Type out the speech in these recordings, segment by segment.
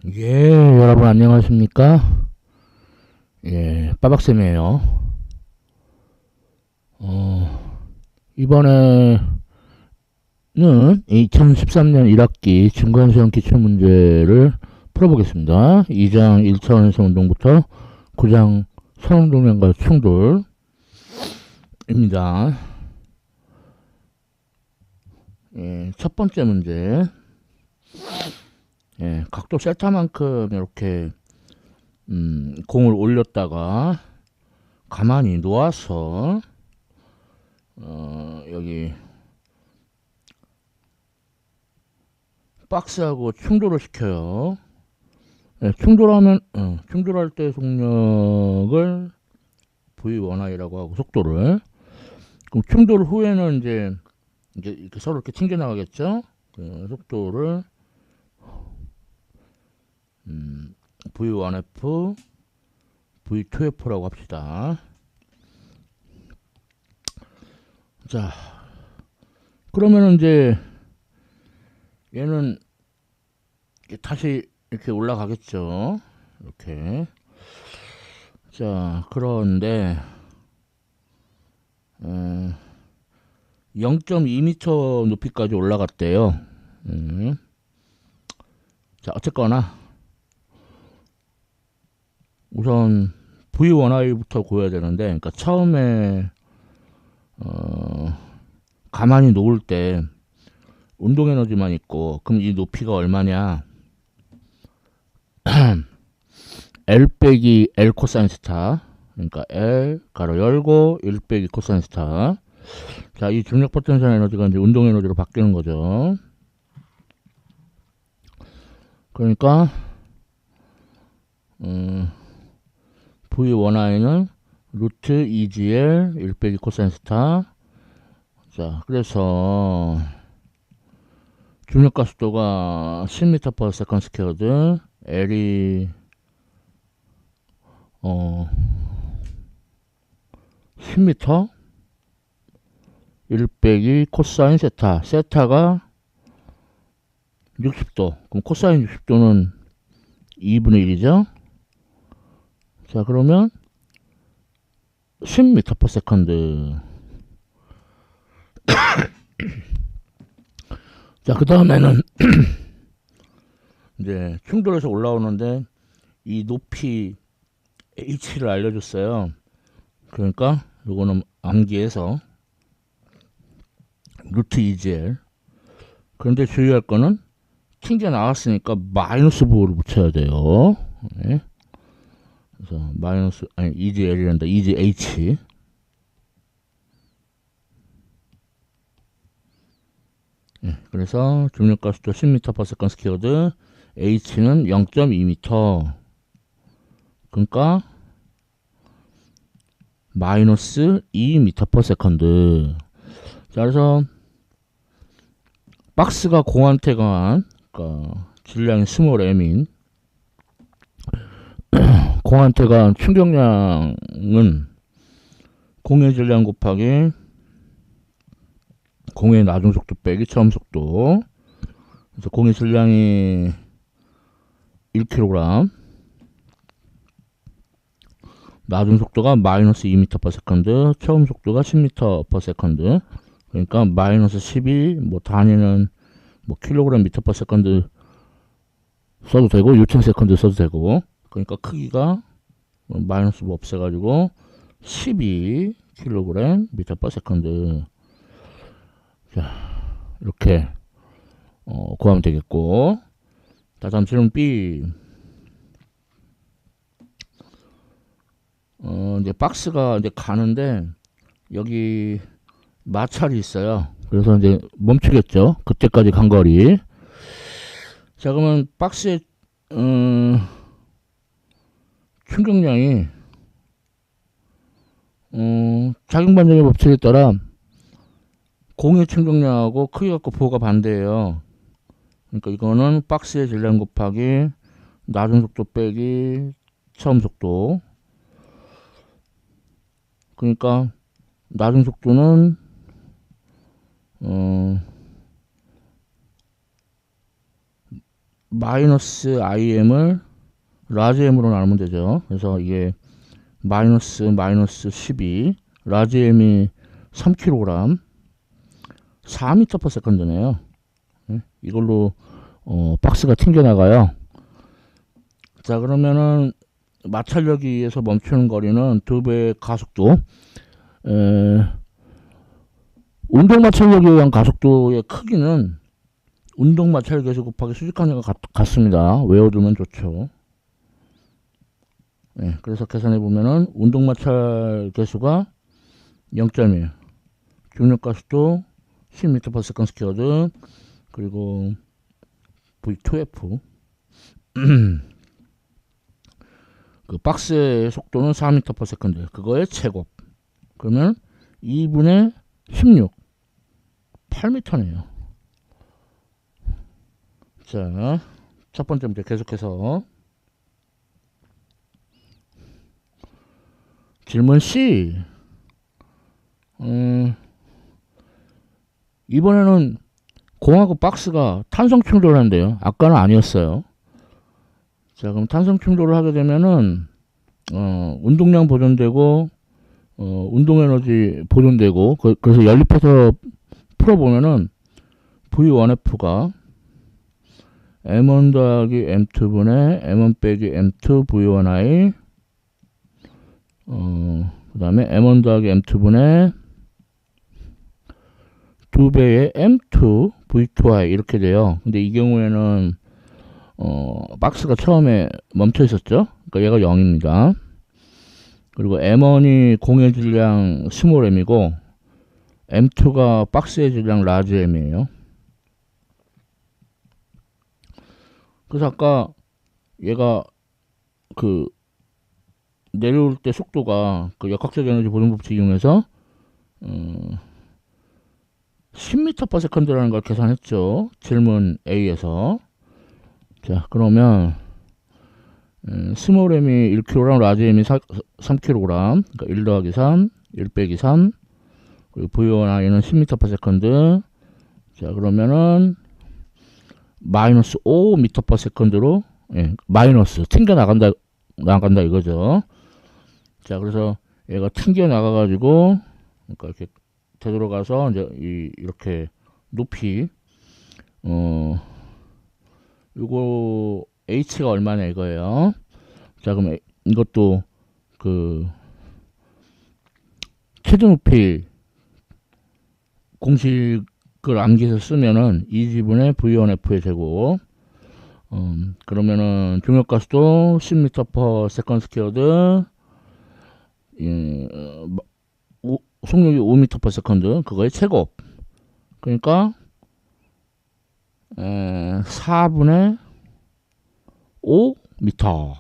예, 여러분 안녕하십니까? 예, 빠박쌤이에요. 이번에는 2013년 1학기 중간시험 기출문제를 풀어보겠습니다. 2장 1차원에서 운동부터 9장 선운동량과 충돌입니다. 예, 첫 번째 문제. 예, 각도 세타만큼 이렇게 공을 올렸다가 가만히 놓아서 여기 박스하고 충돌을 시켜요. 네, 충돌할 때 속력을 V1I라고 하고 속도를. 그럼 충돌 후에는 이제 이렇게 서로 이렇게 튕겨 나가겠죠. 그 속도를 V1F, V2F라고 합시다. 자, 그러면은 이제 얘는 다시 이렇게 올라가겠죠. 이렇게. 자, 그런데 0.2m 높이까지 올라갔대요. 자, 어쨌거나 우선 V1I부터 구해야 되는데, 그러니까 처음에 가만히 놓을 때 운동 에너지만 있고, 그럼 이 높이가 얼마냐? L 빼기 L 코사인 스타. 그러니까 L 가로 열고 1 빼기 코사인 스타. 자, 이 중력 포텐셜 에너지가 이제 운동 에너지로 바뀌는 거죠. 그러니까 V1I는 루트 2GL 1 빼기 코사인 스타. 자, 그래서 중력 가속도가 10m per second squared, L이 10m 1 빼기 코사인 세타. 세타가 60도. 그럼 코사인 60도는 2분의 1이죠. 자, 그러면 10m per second. 자, 그 다음에는 이제 충돌에서 올라오는데 이 높이 h를 알려줬어요. 그러니까 요거는 암기해서 루트 2gl. 그런데 주의할 거는 튕겨 나왔으니까 마이너스 부호를 붙여야 돼요. 네. 그래서 마이너스 아니 2gl이란다. 2gh. 네. 그래서 중력가속도 10m per second squared, h는 0.2m. 그러니까 마이너스 2m per second. 자, 그래서 박스가 공한테 강한, 그러니까 질량이 스몰 m인 공한테 강한 충격량은 공의 질량 곱하기 공의 나중 속도 빼기 처음 속도. 그래서 공의 질량이 1kg, 나중 속도가 마이너스 2m per second, 처음 속도가 10m per second. 그러니까 마이너스 12, 뭐 단위는 뭐 킬로그램 미터 per second 써도 되고 6천 세컨드 써도 되고. 그러니까 크기가 마이너스 뭐 없애가지고 12kg 미터 per second. 자, 이렇게 구하면 되겠고. 자, 다음 질문 B. 이제 박스가 이제 가는데 여기 마찰이 있어요. 그래서 이제 멈추겠죠. 그때까지 간 거리. 자, 그러면 박스의 충격량이 작용 반작용 법칙에 따라 공의 충격량하고 크기 갖고 부호가 반대예요. 그러니까 이거는 박스의 질량 곱하기 나중 속도 빼기 처음 속도. 그러니까 나중 속도는 마이너스 IM을 라지 M으로 나누면 되죠. 그래서 이게 마이너스 12, 라지 M이 3kg, 4m/s네요. 이걸로 박스가 튕겨나가요. 자, 그러면은 마찰력에 의해서 멈추는 거리는 2배의 가속도, 운동 마찰력에 의한 가속도의 크기는 운동 마찰 계수 곱하기 수직항력과 같습니다. 외워두면 좋죠. 네, 그래서 계산해 보면은 운동 마찰 계수가 0.1, 중력 가속도 10m/s 스퀘어드, 그리고 V2F 그 박스의 속도는 4m/s, 그거의 제곱. 그러면 2분의 16, 8m네요. 자, 첫 번째 문제 계속해서 질문 C. 이번에는 공하고 박스가 탄성 충돌을 한대요. 아까는 아니었어요. 자, 그럼 탄성 충돌을 하게 되면은 운동량 보존되고 운동 에너지 보존되고, 그래서 연립해서 풀어보면은 V1F가 M1 더하기 M2분의 M1 빼기 M2 V1I, 그 다음에 M1 더하기 M2분의 2배의 M2 V2I 이렇게 돼요. 근데 이 경우에는 박스가 처음에 멈춰 있었죠. 그러니까 얘가 0입니다. 그리고 M1이 공의 질량 스몰 m이고 M2가 박스의 질량 라지 m이에요. 그래서 아까 얘가 그 내려올 때 속도가 그 역학적 에너지 보존 법칙 이용해서 10m/s라는 걸 계산했죠. 질문 A에서. 자, 그러면 스몰 m이 1kg, 라지 m이 3kg, 그러니까 1 더하기 3, 1 빼기 3, 그리고 V1I는 10m/s. 자, 그러면은 마이너스 5m/s로, 마이너스 튕겨 나간다 이거죠. 자, 그래서 얘가 튕겨 나가가지고, 그러니까 이렇게 되돌아가서 이제 이렇게 높이, 요거 h가 얼마냐 이거예요. 자, 그럼 이것도 그 최대 높이 공식을 암기해서 쓰면은 2지분의 V1F의 제곱. 그러면은 중력 가속도 10m/s 스퀘어드, 속력이 5m/s, 그거의 제곱. 그러니까 4분의 5m.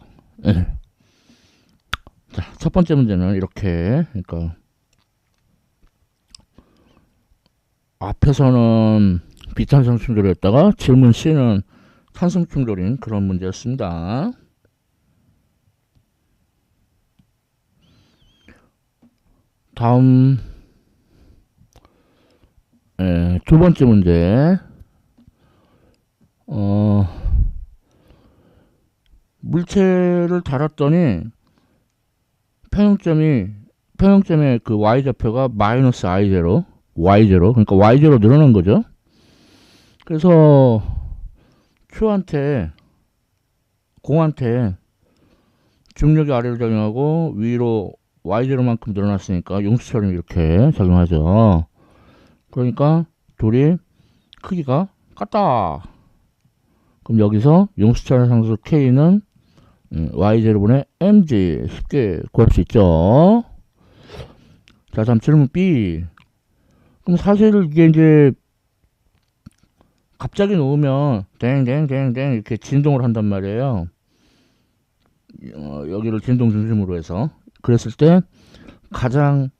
자, 첫 번째 문제는 이렇게, 그러니까 앞에서는 비탄성 충돌이었다가 질문 C는 탄성 충돌인 그런 문제였습니다. 다음 두 번째 문제. 물체를 달았더니 평형점의 그 y좌표가 마이너스 i0, y0, 그러니까 y0 늘어난 거죠. 그래서 공한테 중력이 아래로 작용하고 위로 y0만큼 늘어났으니까 용수처럼 이렇게 작용하죠. 그러니까 둘이 크기가 같다. 그럼 여기서 용수철 상수 K는 y0분의 mg 쉽게 구할 수 있죠. 자, 다음 질문 B. 그럼 사실 이게 이제 갑자기 놓으면 댕댕댕댕 이렇게 진동을 한단 말이에요. 여기를 진동 중심으로 해서. 그랬을 때 가장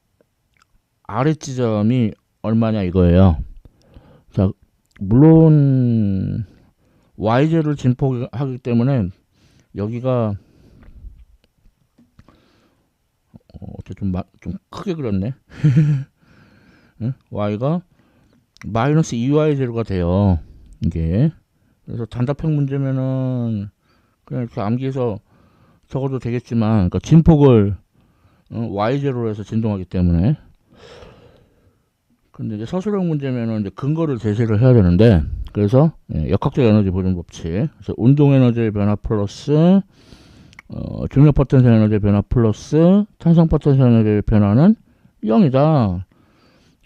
아래 지점이 얼마냐 이거예요. 자, 물론 y제를 진폭하기 때문에 여기가 좀 크게 그렸네. y가 마이너스 2y0가 돼요. 이게 그래서 단답형 문제면은 그냥 이렇게 암기해서 적어도 되겠지만, 그러니까 진폭을 y0로 해서 진동하기 때문에. 근데 이제 서술형 문제면은 이제 근거를 제시를 해야 되는데, 그래서 역학적 에너지 보존 법칙. 그래서 운동 에너지의 변화 플러스 중력 포텐셜 에너지의 변화 플러스 탄성 포텐셜 에너지의 변화는 0이다.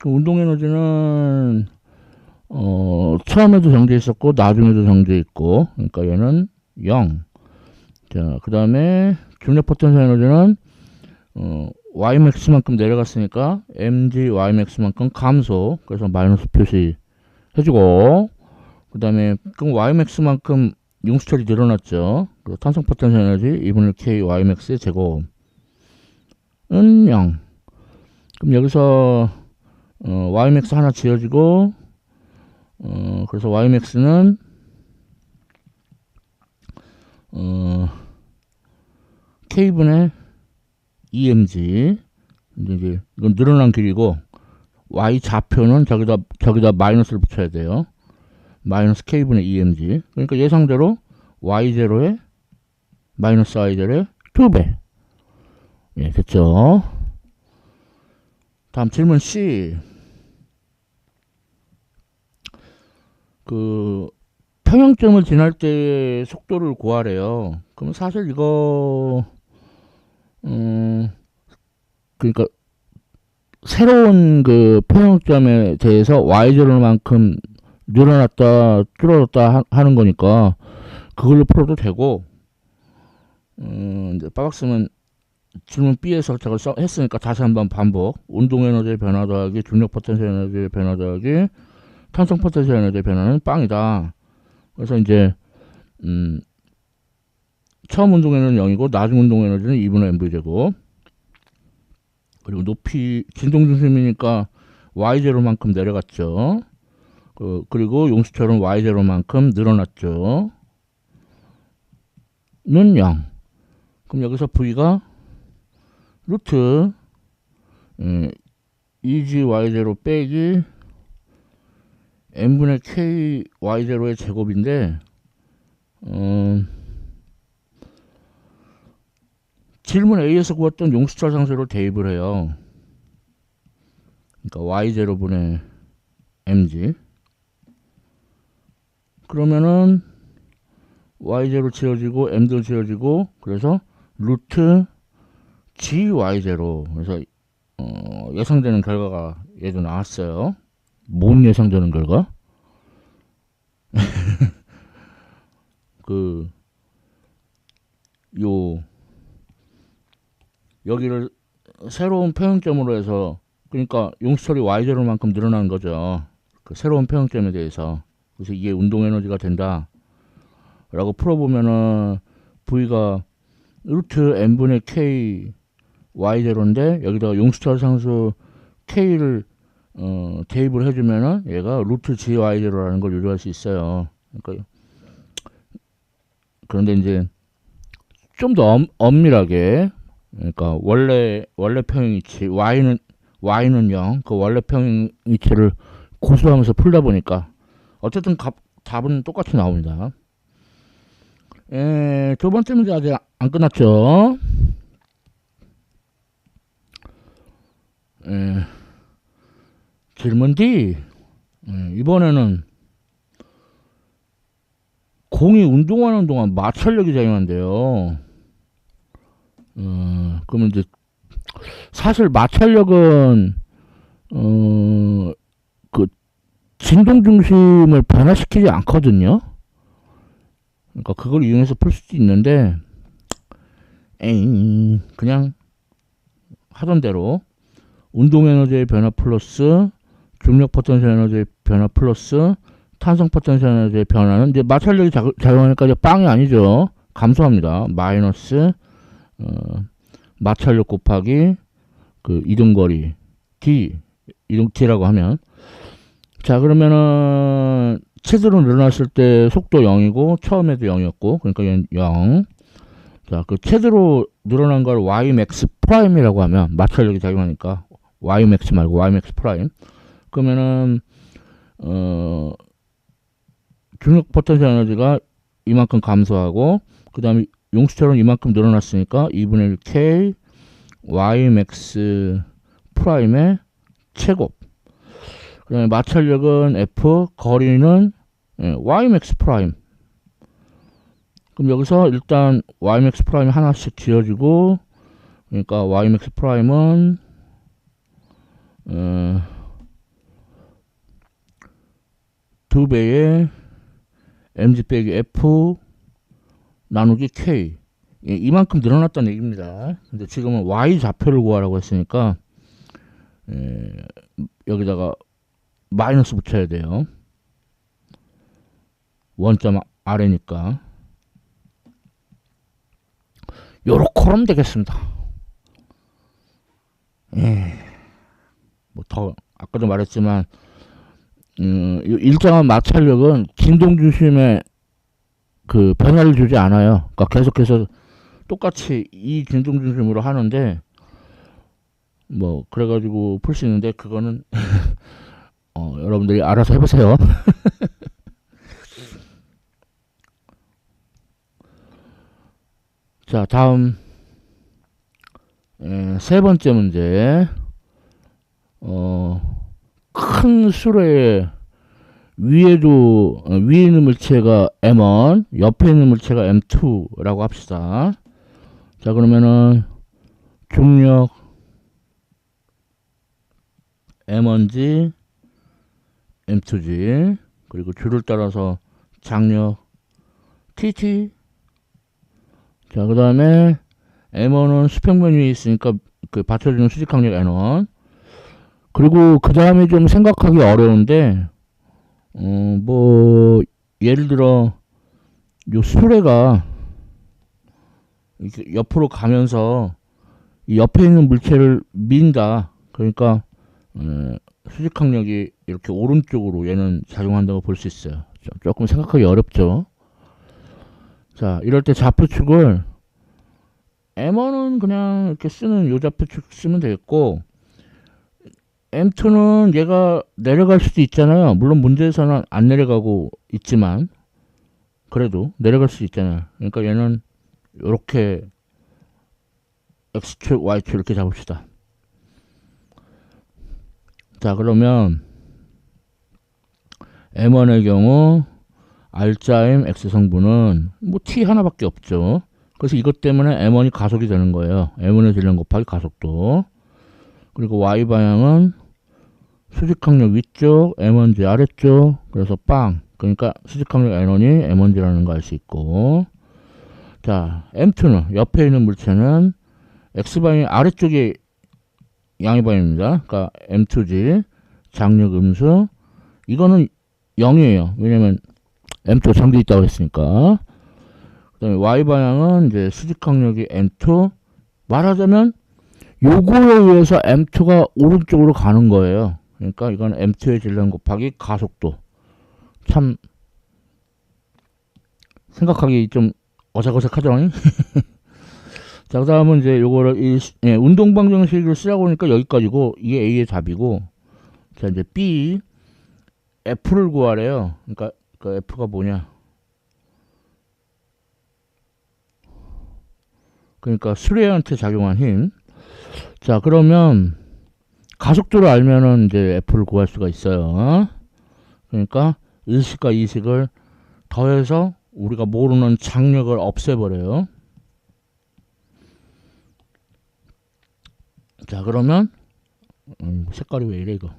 그 운동 에너지는 처음에도 정제 있었고 나중에도 정제 있고, 그러니까 얘는 0. 자, 그 다음에 중력 포텐셜 에너지는 ymax만큼 내려갔으니까 mg ymax만큼 감소. 그래서 마이너스 표시 해주고, 그 다음에 그럼 ymax만큼 용수철이 늘어났죠. 그리고 탄성 포텐셜 에너지 2분의 k ymax의 제곱은 0. 그럼 여기서 ymax 하나 지어지고, 그래서 ymax는 k분의 emg. 이제 이건 늘어난 길이고, y 좌표는 저기다 마이너스를 붙여야 돼요. 마이너스 k분의 emg. 그러니까 예상대로 y0의 마이너스 y0의 2배. 예, 됐죠. 다음 질문 C. 그 평형점을 지날 때 속도를 구하래요. 그럼 사실 이거 그러니까 새로운 그 평형점에 대해서 y0만큼 늘어났다 줄어들었다 하는 거니까 그걸로 풀어도 되고, 이제 빠박스는 질문 B에서 저걸 했으니까 다시 한번 반복. 운동 에너지의 변화 더하기 중력 포텐셜 에너지의 변화 더하기 탄성 포텐셜 에너지의 변화는 빵이다. 그래서 이제 처음 운동 에너지는 0이고 나중 운동 에너지는 2분의 mv 제곱. 그리고 높이 진동 중심이니까 y0만큼 내려갔죠. 그리고 용수철은 y0만큼 늘어났죠. 는 0. 그럼 여기서 v가 루트 EGY0 빼기 n분의 k y0의 제곱인데, 질문 A에서 구했던 용수철 상수를 대입을 해요. 그러니까 y0분의 mg. 그러면은 y0 지어지고 m도 지어지고, 그래서 루트 gy0. 그래서 예상되는 결과가 얘도 나왔어요. 뭔 예상되는 결과? 여기를 새로운 평형점으로 해서, 그러니까 용수철이 y0만큼 늘어나는 거죠. 그 새로운 평형점에 대해서. 그래서 이게 운동 에너지가 된다 라고 풀어보면은 V가 루트 n분의 k y0인데 여기다가 용수철 상수 k를 대입을 해주면은 얘가 루트 gy0라는 걸 유도할 수 있어요. 그러니까 그런데 이제 좀 더 엄밀하게, 그러니까 원래 평행이치 y는 0, 그 원래 평행이치를 고수하면서 풀다 보니까 어쨌든 답은 똑같이 나옵니다. 두 번째 문제 아직 안 끝났죠. 질문 D. 이번에는 공이 운동하는 동안 마찰력이 작용한대요. 그러면 이제 사실 마찰력은 그 진동 중심을 변화시키지 않거든요. 그러니까 그걸 이용해서 풀 수도 있는데, 그냥 하던 대로 운동 에너지의 변화 플러스 중력 포텐셜 에너지의 변화 플러스 탄성 포텐셜 에너지의 변화는 이제 마찰력이 작용하니까 이제 빵이 아니죠. 감소합니다. 마이너스 마찰력 곱하기 그 이동거리 d, 이동 t라고 하면, 자 그러면은 체드로 늘어났을 때 속도 0이고 처음에도 0이었고, 그러니까 얘는 0. 자, 그 체드로 늘어난 걸 ymax 프라임이라고 하면 마찰력이 작용하니까 ymax 말고 ymax 프라임. 그러면은 중력 포텐셜 에너지가 이만큼 감소하고, 그 다음에 용수철은 이만큼 늘어났으니까 2분의 1 K Ymax 프라임의 제곱. 그 다음에 마찰력은 F, 거리는 Ymax 프라임. 그럼 여기서 일단 Ymax 프라임 하나씩 지어지고, 그러니까 Ymax 프라임은 2배의 mg 빼기 f 나누기 k, 이만큼 늘어났다는 얘기입니다. 근데 지금은 y 좌표를 구하라고 했으니까 여기다가 마이너스 붙여야 돼요. 원점 아래니까 요렇게 하면 되겠습니다. 뭐 더 아까도 말했지만 일정한 마찰력은 진동 중심에 그 변화를 주지 않아요. 그러니까 계속해서 똑같이 이 진동 중심으로 하는데, 뭐 그래가지고 풀 수 있는데, 그거는 여러분들이 알아서 해보세요. 자, 다음 세 번째 문제. 큰 수레의 위에 있는 물체가 M1, 옆에 있는 물체가 M2라고 합시다. 자, 그러면은 중력 M1G, M2G, 그리고 줄을 따라서 장력 TT. 자, 그 다음에 M1은 수평면 위에 있으니까 그 받쳐주는 수직항력 N1. 그리고 그 다음에 좀 생각하기 어려운데, 뭐 예를 들어 요 수레가 이렇게 옆으로 가면서 이 옆에 있는 물체를 민다. 그러니까 수직항력이 이렇게 오른쪽으로 얘는 작용한다고 볼 수 있어요. 조금 생각하기 어렵죠. 자, 이럴 때 좌표축을 M1은 그냥 이렇게 쓰는 요 좌표축 쓰면 되겠고, M2는 얘가 내려갈 수도 있잖아요. 물론 문제에서는 안 내려가고 있지만 그래도 내려갈 수 있잖아요. 그러니까 얘는 이렇게 X축, Y축 이렇게 잡읍시다. 자, 그러면 M1의 경우 R자임 X 성분은 뭐 T 하나밖에 없죠. 그래서 이것 때문에 M1이 가속이 되는 거예요. M1의 질량 곱하기 가속도. 그리고 Y 방향은 수직항력 위쪽, M1G 아래쪽. 그래서 빵. 그러니까 수직항력 N1이 M1G라는 거 알 수 있고. 자, M2는 옆에 있는 물체는 X방향 아래쪽이 양위방향입니다. 그러니까 M2G 장력 음수. 이거는 0이에요. 왜냐면 M2 잠겨 있다고 했으니까. 그 다음에 Y방향은 이제 수직항력이 M2. 말하자면 요거에 의해서 M2가 오른쪽으로 가는 거예요. 그러니까 이건 M2의 질량 곱하기 가속도. 참 생각하기 좀 어색어색하죠. 자, 그 다음은 이제 요거를 운동방정식을 쓰라고 하니까 여기까지고, 이게 A의 답이고. 자, 이제 B F를 구하래요. 그러니까 그 F가 뭐냐, 그러니까 수레한테 작용한 힘. 자, 그러면 가속도를 알면은 이제 F를 구할 수가 있어요. 그러니까 1식과 2식을 더해서 우리가 모르는 장력을 없애버려요. 자, 그러면 색깔이 왜 이래 이거.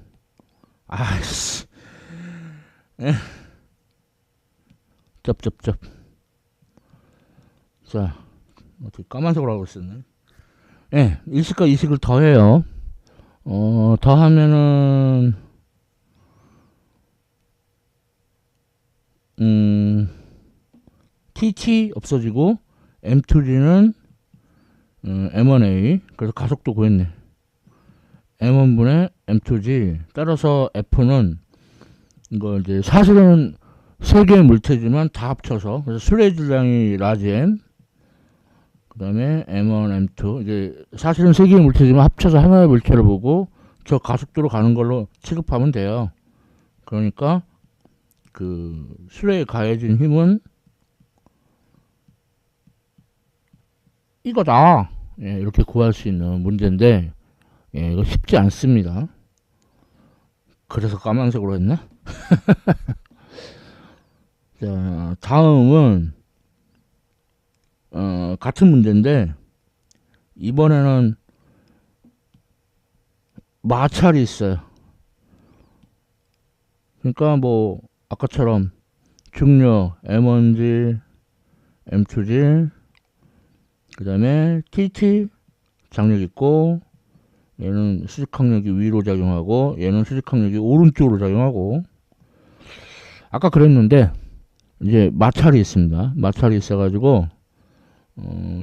아이씨. 쩝쩝쩝. 자, 어떻게 까만색으로 하고 있었네. 1식과 2식을 더해요. 더하면은 TT 없어지고 M2G는 M1A. 그래서 가속도 구했네. M1분의 M2G. 따라서 F는 이거 이제 사실은 세 개의 물체지만 다 합쳐서, 그래서 수레 질량이 라지 M, 그 다음에 M1, M2. 이제 사실은 세 개의 물체지만 합쳐서 하나의 물체를 보고 저 가속도로 가는 걸로 취급하면 돼요. 그러니까 그 수레에 가해진 힘은 이거다. 예, 이렇게 구할 수 있는 문제인데, 예, 이거 쉽지 않습니다. 그래서 까만색으로 했나? 자, 다음은 같은 문제인데 이번에는 마찰이 있어요. 그러니까 뭐 아까처럼 중력 M1G, M2G, 그 다음에 TT 장력 있고, 얘는 수직항력이 위로 작용하고 얘는 수직항력이 오른쪽으로 작용하고, 아까 그랬는데 이제 마찰이 있습니다. 마찰이 있어가지고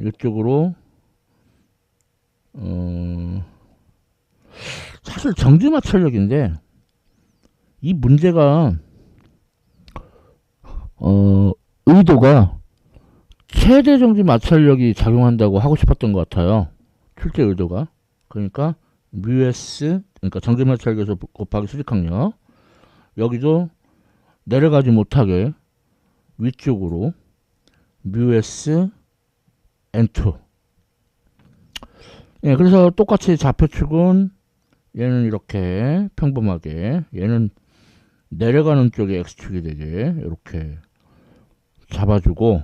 이쪽으로 사실 정지 마찰력인데 이 문제가 의도가 최대 정지 마찰력이 작용한다고 하고 싶었던 것 같아요. 출제 의도가. 그러니까 뮤S, 그러니까 정지 마찰력에서 곱하기 수직항력, 여기도 내려가지 못하게 위쪽으로 뮤S N2. 예, 그래서 똑같이 좌표축은 얘는 이렇게 평범하게, 얘는 내려가는 쪽에 X축이 되게 이렇게 잡아주고,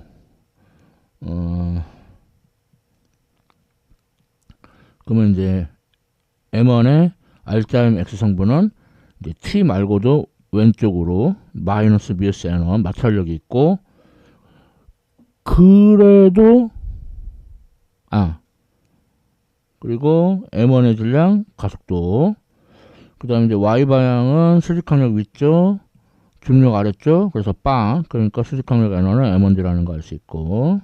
그러면 이제 M1의 R자임 X 성분은 이제 T 말고도 왼쪽으로 마이너스 뮤스 N1 마찰력이 있고, 그래도 그리고 M1의 질량 가속도, 그 다음에 이제 Y 방향은 수직항력 위쪽, 중력 아래쪽, 그래서 빵, 그러니까 수직항력 N1은 M1G라는 거 알 수 있고,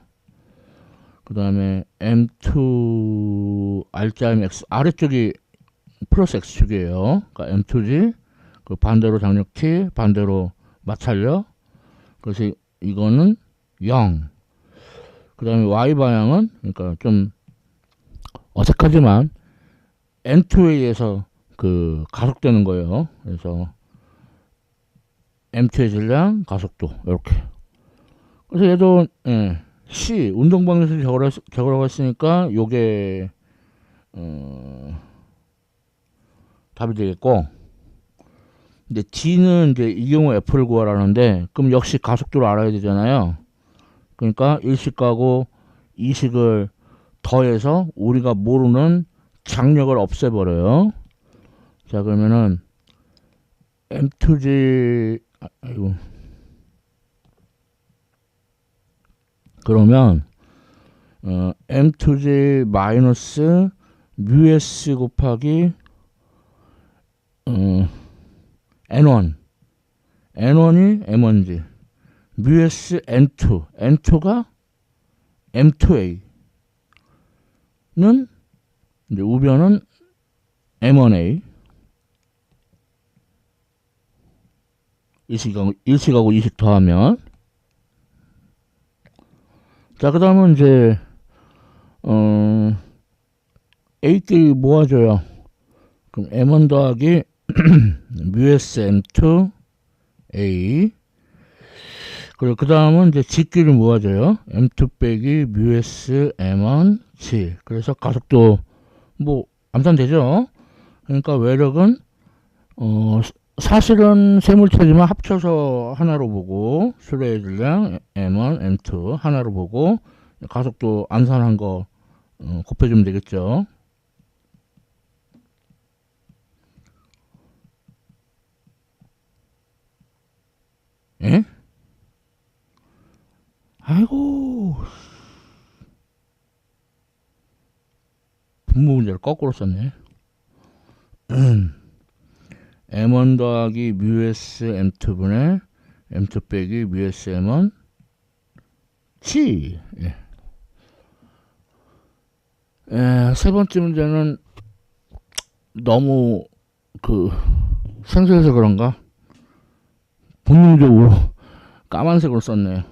그 다음에 M2 R자임 X 아래쪽이 플러스 X축이에요. 그러니까 M2G, 그 반대로 장력 T, 반대로 마찰력, 그래서 이거는 0. 그 다음에 Y 방향은, 그러니까 좀 어색하지만 N2에 의해서 그 가속되는 거예요. 그래서 M2의 질량, 가속도 이렇게. 그래서 얘도 C 운동 방식을 적으라고 했으니까 요게 답이 되겠고, 근데 D는 이제 이 경우 F를 구하라는데, 그럼 역시 가속도를 알아야 되잖아요. 그러니까 1식하고 2식을 더해서 우리가 모르는 장력을 없애버려요. 자, 그러면은 M2G, 그러면 M2G 마이너스 뮤S 곱하기 N1, N1이 M1G, 뮤S N2, N2가 M2A 는 이제 우변은 M1A, 일식하고 2식 더하면, 자, 그 다음은 이제 A끼리 모아줘요. 그럼 M1 더하기 뮤S M2 A, 그리고 그 다음은 이제 G끼리 모아줘요. M2 빼기 뮤S M1 G. 그래서 가속도 뭐 암산되죠. 그러니까 외력은 사실은 세물체지만 합쳐서 하나로 보고, 수레의 질량 M1, M2 하나로 보고, 가속도 암산한 거 곱해주면 되겠죠. 예? 아이고, 분모 문제를 거꾸로 썼네. M1 더하기 뮤S M2분의 M2 빼기 뮤S M1 G. 예. 세 번째 문제는 너무 생소해서 그런가 본능적으로 까만색으로 썼네요.